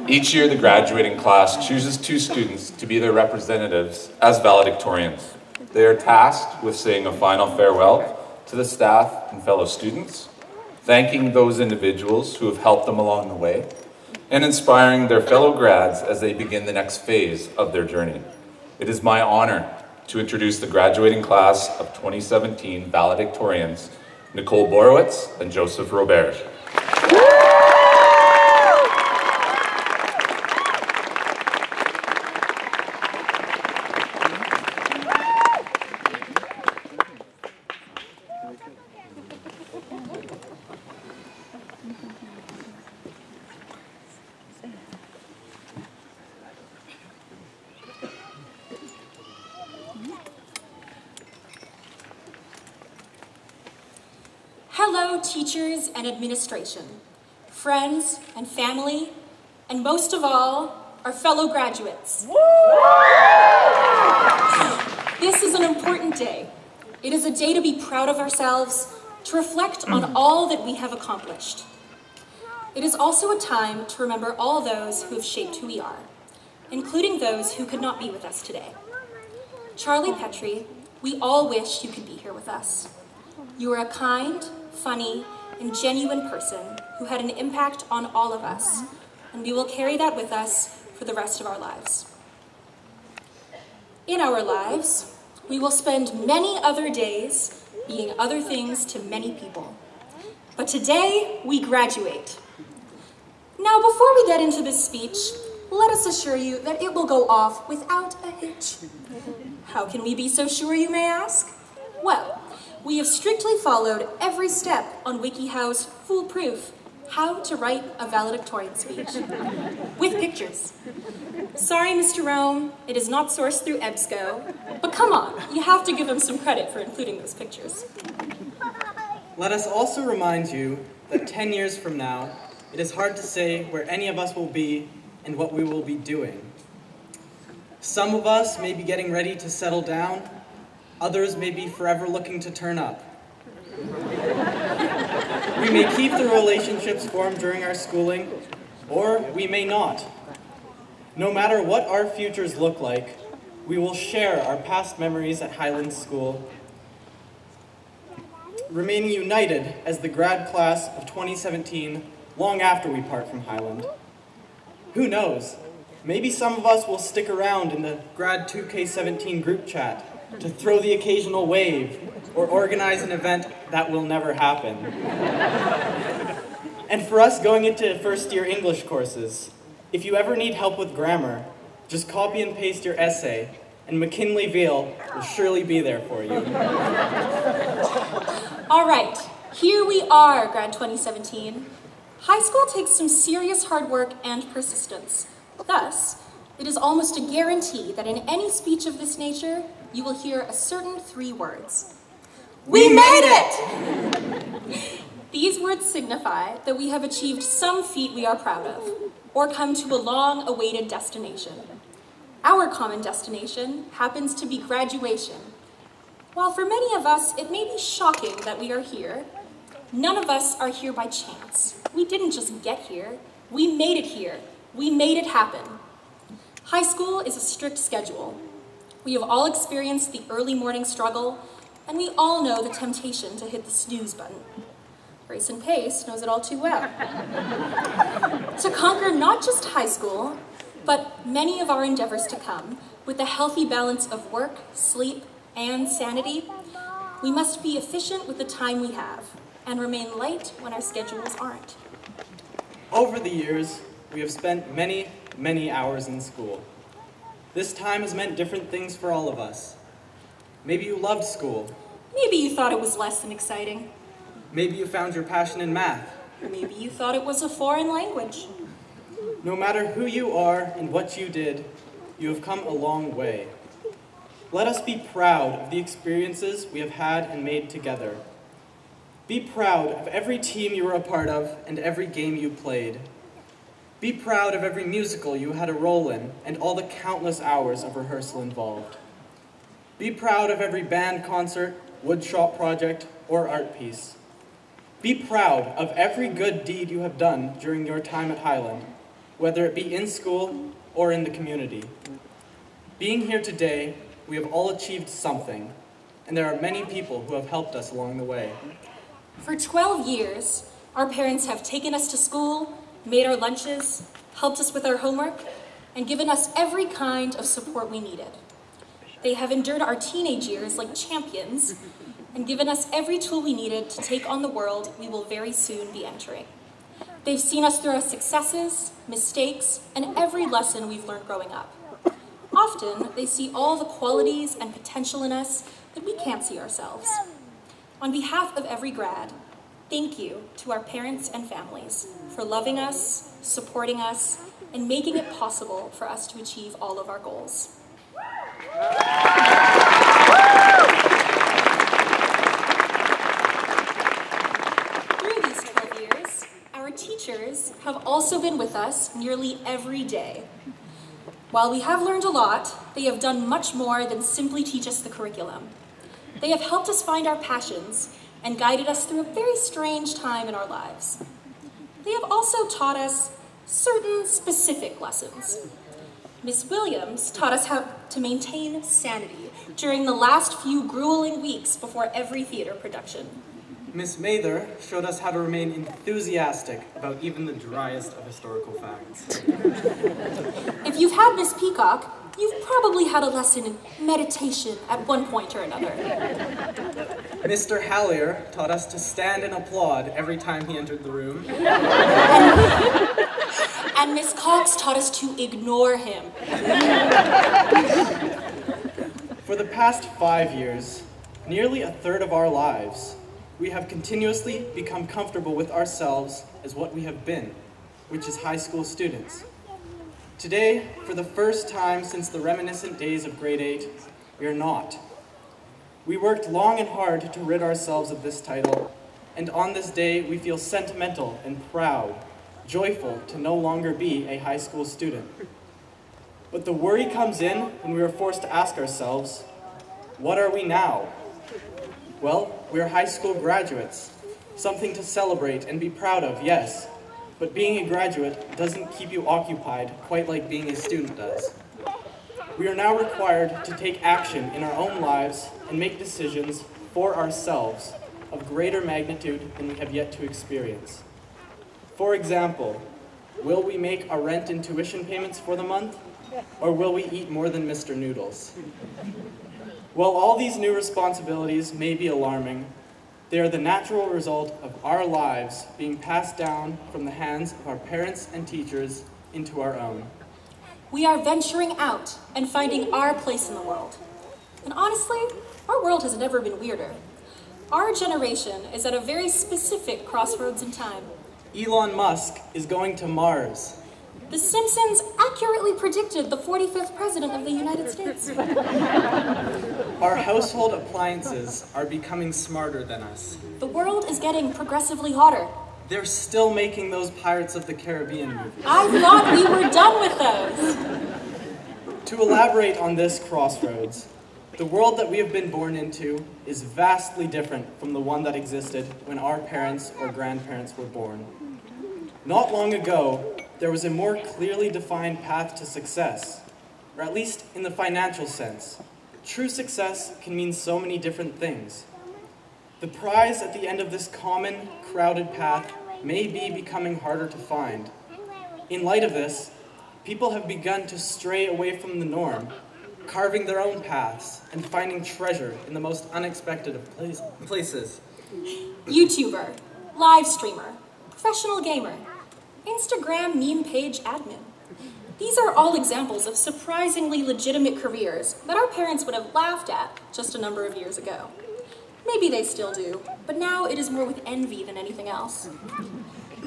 Each year, the graduating class chooses 2 students to be their representatives as valedictorians. They are tasked with saying a final farewell to the staff and fellow students, thanking those individuals who have helped them along the way, and inspiring their fellow grads as they begin the next phase of their journey. It is my honor to introduce the graduating class of 2017 valedictorians, Nicole Borowicz and Joseph Roberge. Hello, teachers and administration, friends and family, and most of all, our fellow graduates. This is an important day. It is a day to be proud of ourselves, to reflect on all that we have accomplished. It is also a time to remember all those who have shaped who we are, including those who could not be with us today. Charlie Petrie, we all wish you could be here with us. You are a kind, funny, and genuine person who had an impact on all of us, and we will carry that with us for the rest of our lives. In our lives, we will spend many other days being other things to many people. But today, we graduate. Now, before we get into this speech, let us assure you that it will go off without a hitch. How can we be so sure, you may ask? Well, we have strictly followed every step on WikiHow's foolproof how to write a valedictorian speech with pictures. Sorry, Mr. Rome, it is not sourced through EBSCO, but come on, you have to give him some credit for including those pictures. Let us also remind you that 10 years from now, it is hard to say where any of us will be and what we will be doing. Some of us may be getting ready to settle down. Others may be forever looking to turn up. We may keep the relationships formed during our schooling, or we may not. No matter what our futures look like, we will share our past memories at Highland School, remaining united as the grad class of 2017 long after we part from Highland. Who knows? Maybe some of us will stick around in the Grad 2K17 group chat to throw the occasional wave, or organize an event that will never happen. And for us going into first-year English courses, if you ever need help with grammar, just copy and paste your essay, and McKinley Veal will surely be there for you. All right, here we are, Grad 2017. High school takes some serious hard work and persistence. Thus, it is almost a guarantee that in any speech of this nature, you will hear a certain 3 words. We made it! These words signify that we have achieved some feat we are proud of, or come to a long-awaited destination. Our common destination happens to be graduation. While for many of us it may be shocking that we are here, none of us are here by chance. We didn't just get here, we made it here. We made it happen. High school is a strict schedule. We have all experienced the early morning struggle, and we all know the temptation to hit the snooze button. Grace and Pace knows it all too well. To conquer not just high school, but many of our endeavors to come, with a healthy balance of work, sleep, and sanity, we must be efficient with the time we have, and remain light when our schedules aren't. Over the years, we have spent many, many hours in school. This time has meant different things for all of us. Maybe you loved school. Maybe you thought it was less than exciting. Maybe you found your passion in math. Maybe you thought it was a foreign language. No matter who you are and what you did, you have come a long way. Let us be proud of the experiences we have had and made together. Be proud of every team you were a part of and every game you played. Be proud of every musical you had a role in and all the countless hours of rehearsal involved. Be proud of every band concert, woodshop project, or art piece. Be proud of every good deed you have done during your time at Highland. whether it be in school or in the community. Being here today, we have all achieved something, and there are many people who have helped us along the way. For 12 years, our parents have taken us to school, made our lunches, helped us with our homework, and given us every kind of support we needed. They have endured our teenage years like champions and given us every tool we needed to take on the world we will very soon be entering. They've seen us through our successes, mistakes, and every lesson we've learned growing up. Often, they see all the qualities and potential in us that we can't see ourselves. On behalf of every grad, thank you to our parents and families for loving us, supporting us, and making it possible for us to achieve all of our goals. Through these 12 years, our teachers have also been with us nearly every day. While we have learned a lot, they have done much more than simply teach us the curriculum. They have helped us find our passions and guided us through a very strange time in our lives. They have also taught us certain specific lessons. Miss Williams taught us how to maintain sanity during the last few grueling weeks before every theater production. Miss Mather showed us how to remain enthusiastic about even the driest of historical facts. If you've had Miss Peacock, you've probably had a lesson in meditation at one point or another. Mr. Hallier taught us to stand and applaud every time he entered the room. And Miss Cox taught us to ignore him. For the past 5 years, nearly a third of our lives, we have continuously become comfortable with ourselves as what we have been, which is high school students. Today, for the first time since the reminiscent days of grade 8, we are not. We worked long and hard to rid ourselves of this title, and on this day we feel sentimental and proud, joyful to no longer be a high school student. But the worry comes in when we are forced to ask ourselves, what are we now? Well, we are high school graduates, something to celebrate and be proud of, yes, but being a graduate doesn't keep you occupied quite like being a student does. We are now required to take action in our own lives and make decisions for ourselves of greater magnitude than we have yet to experience. For example, will we make our rent and tuition payments for the month, or will we eat more than Mr. Noodles? While all these new responsibilities may be alarming, they are the natural result of our lives being passed down from the hands of our parents and teachers into our own. We are venturing out and finding our place in the world. And honestly, our world has never been weirder. Our generation is at a very specific crossroads in time. Elon Musk is going to Mars. The Simpsons accurately predicted the 45th president of the United States. Our household appliances are becoming smarter than us. The world is getting progressively hotter. They're still making those Pirates of the Caribbean movies. I thought we were done with those. To elaborate on this crossroads, the world that we have been born into is vastly different from the one that existed when our parents or grandparents were born. Not long ago, there was a more clearly defined path to success, or at least in the financial sense. True success can mean so many different things. The prize at the end of this common, crowded path may be becoming harder to find. In light of this, people have begun to stray away from the norm, carving their own paths and finding treasure in the most unexpected of places. YouTuber, live streamer, professional gamer, Instagram meme page admin. These are all examples of surprisingly legitimate careers that our parents would have laughed at just a number of years ago. Maybe they still do, but now it is more with envy than anything else.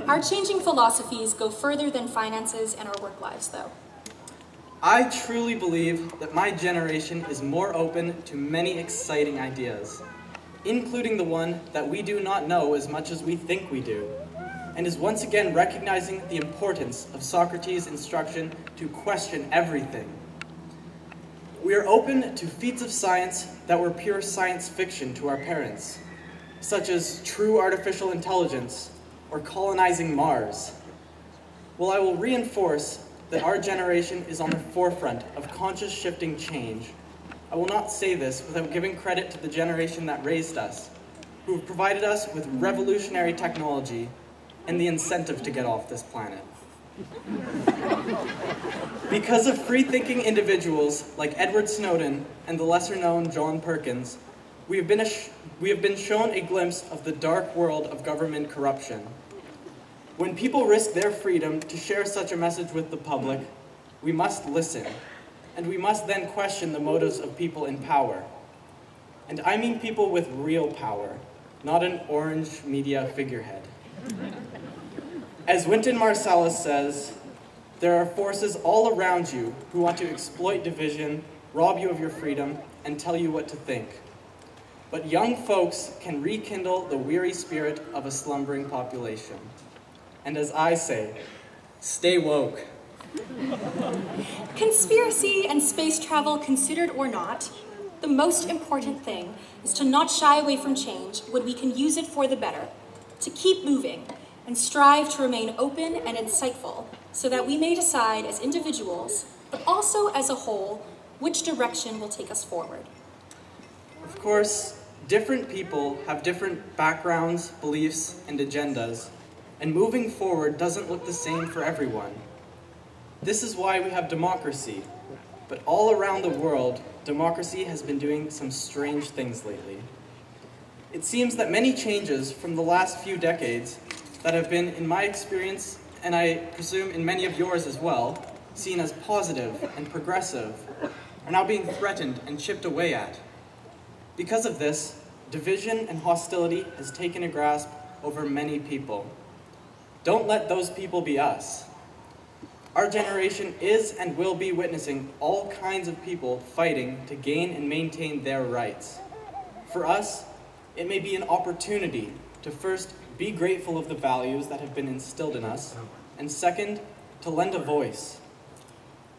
Our changing philosophies go further than finances and our work lives, though. I truly believe that my generation is more open to many exciting ideas, including the one that we do not know as much as we think we do, and is once again recognizing the importance of Socrates' instruction to question everything. We are open to feats of science that were pure science fiction to our parents, such as true artificial intelligence or colonizing Mars. Well, I will reinforce that our generation is on the forefront of conscious shifting change. I will not say this without giving credit to the generation that raised us, who have provided us with revolutionary technology and the incentive to get off this planet. Because of free-thinking individuals like Edward Snowden and the lesser-known John Perkins, we have been shown a glimpse of the dark world of government corruption. When people risk their freedom to share such a message with the public, we must listen, and we must then question the motives of people in power. And I mean people with real power, not an orange media figurehead. As Wynton Marsalis says, there are forces all around you who want to exploit division, rob you of your freedom, and tell you what to think. But young folks can rekindle the weary spirit of a slumbering population. And as I say, stay woke. Conspiracy and space travel considered or not, the most important thing is to not shy away from change when we can use it for the better, to keep moving, and strive to remain open and insightful so that we may decide as individuals, but also as a whole, which direction will take us forward. Of course, different people have different backgrounds, beliefs, and agendas, and moving forward doesn't look the same for everyone. This is why we have democracy, but all around the world, democracy has been doing some strange things lately. It seems that many changes from the last few decades that have been, in my experience, and I presume in many of yours as well, seen as positive and progressive, are now being threatened and chipped away at. Because of this, division and hostility has taken a grasp over many people. Don't let those people be us. Our generation is and will be witnessing all kinds of people fighting to gain and maintain their rights. For us, it may be an opportunity to first be grateful of the values that have been instilled in us, and second, to lend a voice.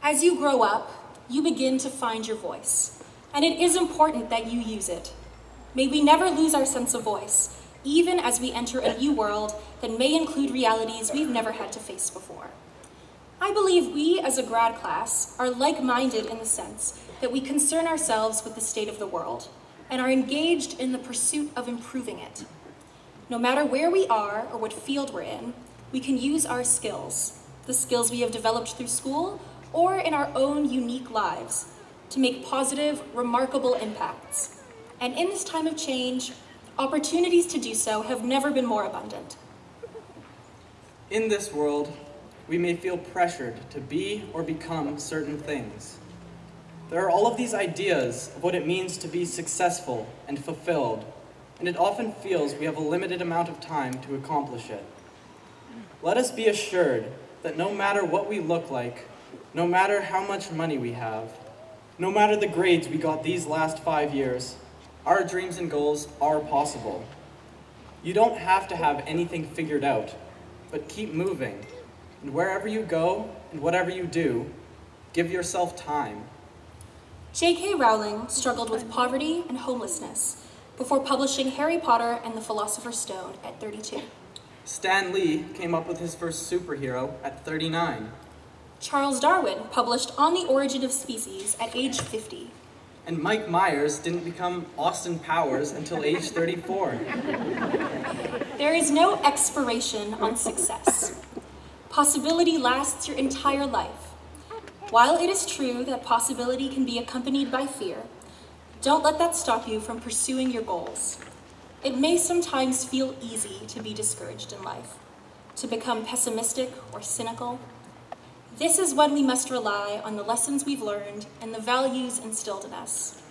As you grow up, you begin to find your voice, and it is important that you use it. May we never lose our sense of voice, even as we enter a new world that may include realities we've never had to face before. I believe we, as a grad class, are like-minded in the sense that we concern ourselves with the state of the world and are engaged in the pursuit of improving it. No matter where we are or what field we're in, we can use our skills, the skills we have developed through school or in our own unique lives, to make positive, remarkable impacts. And in this time of change, opportunities to do so have never been more abundant. In this world, we may feel pressured to be or become certain things. There are all of these ideas of what it means to be successful and fulfilled, and it often feels we have a limited amount of time to accomplish it. Let us be assured that no matter what we look like, no matter how much money we have, no matter the grades we got these last 5 years, our dreams and goals are possible. You don't have to have anything figured out, but keep moving. And wherever you go and whatever you do, give yourself time. J.K. Rowling struggled with poverty and homelessness before publishing Harry Potter and the Philosopher's Stone at 32. Stan Lee came up with his first superhero at 39. Charles Darwin published On the Origin of Species at age 50. And Mike Myers didn't become Austin Powers until age 34. There is no expiration on success. Possibility lasts your entire life. While it is true that possibility can be accompanied by fear, don't let that stop you from pursuing your goals. It may sometimes feel easy to be discouraged in life, to become pessimistic or cynical. This is when we must rely on the lessons we've learned and the values instilled in us.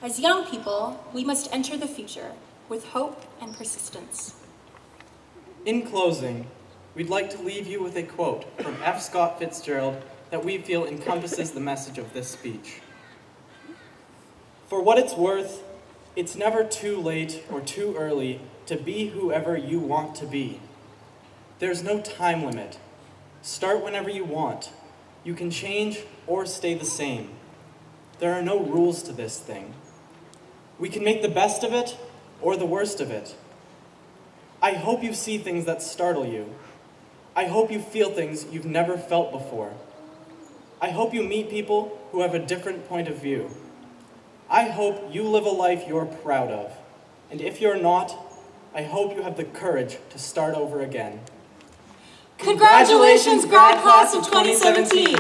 As young people, we must enter the future with hope and persistence. In closing, we'd like to leave you with a quote from F. Scott Fitzgerald that we feel encompasses the message of this speech. For what it's worth, it's never too late or too early to be whoever you want to be. There's no time limit. Start whenever you want. You can change or stay the same. There are no rules to this thing. We can make the best of it or the worst of it. I hope you see things that startle you. I hope you feel things you've never felt before. I hope you meet people who have a different point of view. I hope you live a life you're proud of. And if you're not, I hope you have the courage to start over again. Congratulations, grad class of 2017!